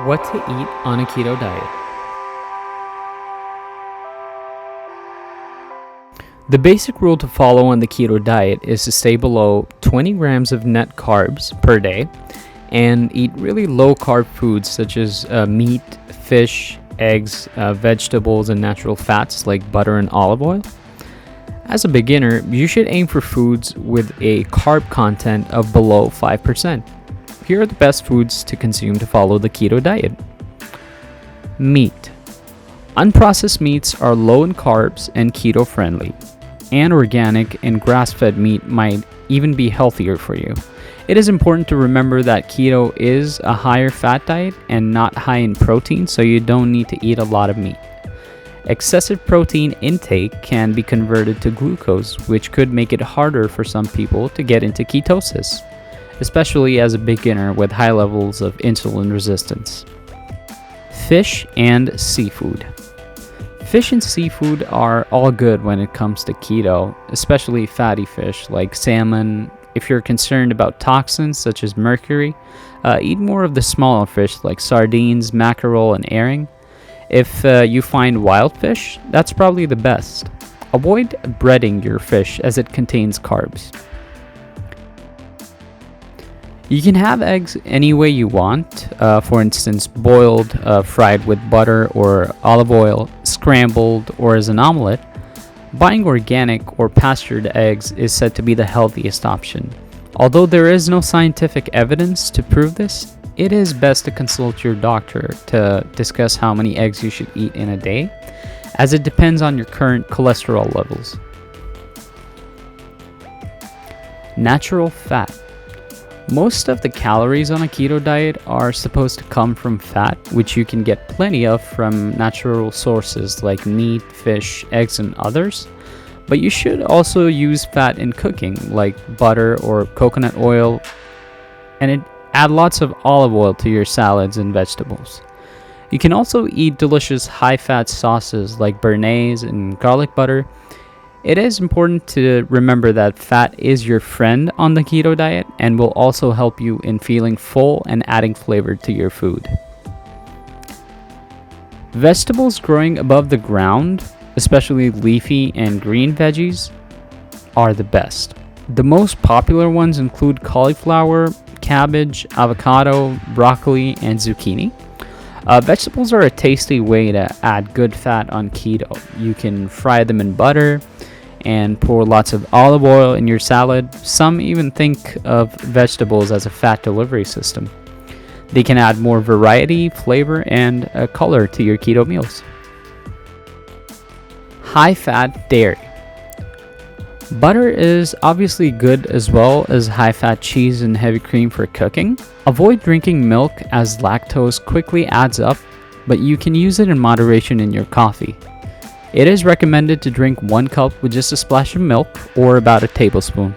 What to eat on a keto diet. The basic rule to follow on the keto diet is to stay below 20 grams of net carbs per day and eat really low carb foods such as meat, fish, eggs, vegetables, and natural fats like butter and olive oil. As a beginner, you should aim for foods with a carb content of below 5%. Here are the best foods to consume to follow the keto diet. Meat. Unprocessed meats are low in carbs and keto friendly, and organic and grass-fed meat might even be healthier for you. It is important to remember that keto is a higher fat diet and not high in protein, so you don't need to eat a lot of meat. Excessive protein intake can be converted to glucose, which could make it harder for some people to get into ketosis, especially as a beginner with high levels of insulin resistance. Fish and seafood. Fish and seafood are all good when it comes to keto, especially fatty fish like salmon. If you're concerned about toxins such as mercury, eat more of the smaller fish like sardines, mackerel, and herring. If you find wild fish, that's probably the best. Avoid breading your fish as it contains carbs. You can have eggs any way you want, for instance, boiled, fried with butter or olive oil, scrambled, or as an omelet. Buying organic or pastured eggs is said to be the healthiest option. Although there is no scientific evidence to prove this, it is best to consult your doctor to discuss how many eggs you should eat in a day, as it depends on your current cholesterol levels. Natural fat. Most of the calories on a keto diet are supposed to come from fat, which you can get plenty of from natural sources like meat, fish, eggs, and others. But you should also use fat in cooking, like butter or coconut oil, and add lots of olive oil to your salads and vegetables. You can also eat delicious high-fat sauces like béarnaise and garlic butter. It is important to remember that fat is your friend on the keto diet and will also help you in feeling full and adding flavor to your food. Vegetables growing above the ground, especially leafy and green veggies, are the best. The most popular ones include cauliflower, cabbage, avocado, broccoli, and zucchini. Vegetables are a tasty way to add good fat on keto. You can fry them in butter and pour lots of olive oil in your salad. Some even think of vegetables as a fat delivery system. They can add more variety, flavor, and color to your keto meals. High-fat dairy. Butter is obviously good as well as high-fat cheese and heavy cream for cooking. Avoid drinking milk as lactose quickly adds up, but you can use it in moderation in your coffee. It is recommended to drink 1 cup with just a splash of milk or about a tablespoon.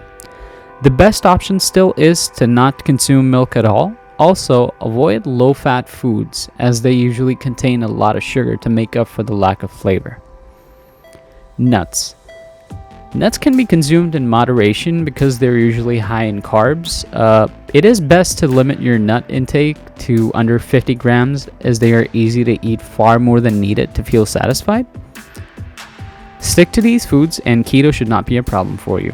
The best option still is to not consume milk at all. Also, avoid low-fat foods as they usually contain a lot of sugar to make up for the lack of flavor. Nuts. Nuts can be consumed in moderation because they're usually high in carbs. It is best to limit your nut intake to under 50 grams as they are easy to eat far more than needed to feel satisfied. Stick to these foods and keto should not be a problem for you.